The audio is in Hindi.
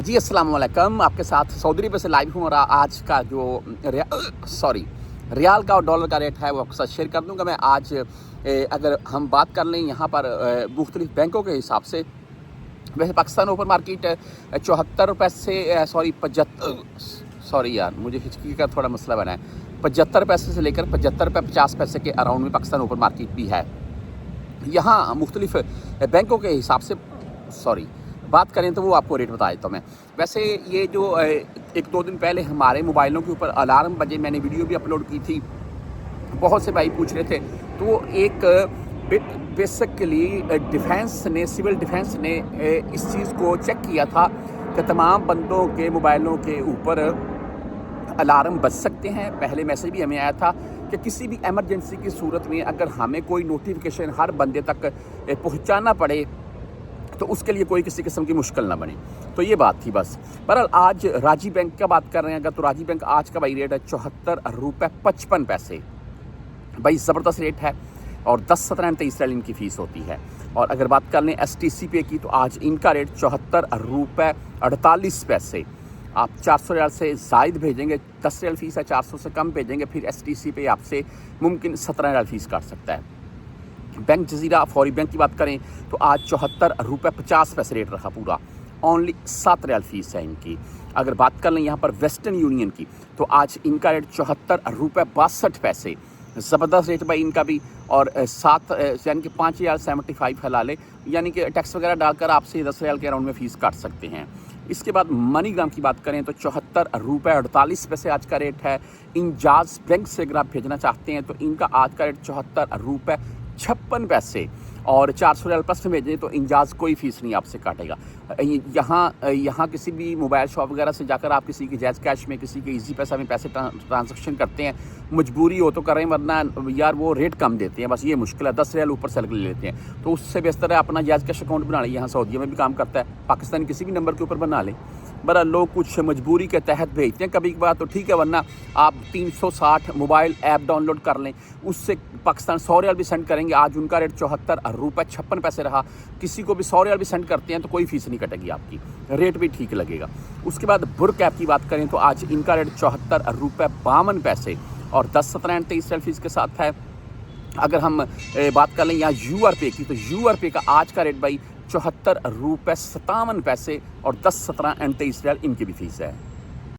जी अस्सलाम वालेकुम। आपके साथ सऊदी अरब से लाइव हूँ और आज का जो रियाल का और डॉलर का रेट है वो आपके साथ शेयर कर दूंगा मैं। आज अगर हम बात कर लें यहाँ पर मुख्तलिफ बैंकों के हिसाब से, वैसे पाकिस्तान ओपन मार्केट 74 रुपये से मुझे हिचकी का थोड़ा मसला बना है। 75 पैसे से लेकर 75 रुपये 50 पैसे के अराउंड में पाकिस्तान ओपन मार्केट भी है। यहाँ मुख्तलिफ बैंकों के हिसाब से बात करें तो वो आपको रेट बता देता हूँ मैं। वैसे ये जो 1-2 दिन पहले हमारे मोबाइलों के ऊपर अलार्म बजे, मैंने वीडियो भी अपलोड की थी, बहुत से भाई पूछ रहे थे, तो एक बेसिकली सिविल डिफेंस ने इस चीज़ को चेक किया था कि तमाम बंदों के मोबाइलों के ऊपर अलार्म बज सकते हैं। पहले मैसेज भी हमें आया था कि किसी भी एमरजेंसी की सूरत में अगर हमें कोई नोटिफिकेशन हर बंदे तक पहुंचाना पड़े तो उसके लिए कोई किसी किस्म की मुश्किल ना बने। तो ये बात थी बस। बहरहाल आज राजी बैंक का बात कर रहे हैं अगर, तो राजी बैंक आज का भाई रेट है 74 रुपये 55 पैसे। भाई ज़बरदस्त रेट है और 10, 17 एंड 23 रियाल इनकी फ़ीस होती है। और अगर बात कर लें STC पे की, तो आज इनका रेट 74 रुपये 48 पैसे। आप 400 रियाल से ज़ायद भेजेंगे, 10 रियाल फ़ीस है, 400 से कम भेजेंगे, फिर STC पे आपसे मुमकिन 17 रियाल फ़ीस काट सकता है। बैंक जजीरा फौरी बैंक की बात करें तो आज 74 रुपये 50 पैसे रेट रहा पूरा, ओनली 7 रियाल फ़ीस है इनकी। अगर बात कर लें यहाँ पर वेस्टर्न यूनियन की, तो आज इनका रेट 74 रुपये 62 पैसे। ज़बरदस्त रेट भाई इनका भी। और 7 यानी कि 5 रियाल 75 हलाले, यानी कि टैक्स वगैरह डालकर आपसे 10 रियाल के अराउंड में फ़ीस काट सकते हैं। इसके बाद मनीग्राम की बात करें तो 74 रुपये 48 पैसे आज का रेट है। इंजाज बैंक से अगर आप भेजना चाहते हैं तो इनका आज का रेट 74 रुपये 56 पैसे। और 400 रियाल प्लस में भेजें तो इंजाज कोई फ़ीस नहीं आपसे काटेगा। यहाँ किसी भी मोबाइल शॉप वगैरह से जाकर आप किसी के जैज़ कैश में, किसी के इजी पैसा में पैसे ट्रांजैक्शन करते हैं, मजबूरी हो तो करें, वरना यार वो रेट कम देते हैं, बस ये मुश्किल है। 10 रियाल ऊपर से ले लेते हैं, तो उससे बेहतर है अपना जैज़ कैश अकाउंट बना लें। यहाँ सऊदीया में भी काम करता है, पाकिस्तान किसी भी नंबर के ऊपर बना लें। बड़ा लोग कुछ मजबूरी के तहत भेजते हैं कभी कभार, तो ठीक है, वरना आप 360 मोबाइल ऐप डाउनलोड कर लें, उससे पाकिस्तान 100 रियाल भी सेंड करेंगे। आज उनका रेट 74 रुपये 56 पैसे रहा। किसी को भी 100 रियाल भी सेंड करते हैं तो कोई फ़ीस नहीं कटेगी आपकी, रेट भी ठीक लगेगा। उसके बाद बुर्क ऐप की बात करें तो आज इनका रेट 74 रुपये 52 पैसे और 10, 17 एंड 23 रियाल फ़ीस के साथ है। अगर हम बात कर लें यहाँ URP की, तो URP का आज का रेट भाई 74 रुपये 57 पैसे और 10, 17 एंड 23 रियाल इनकी भी फ़ीस है।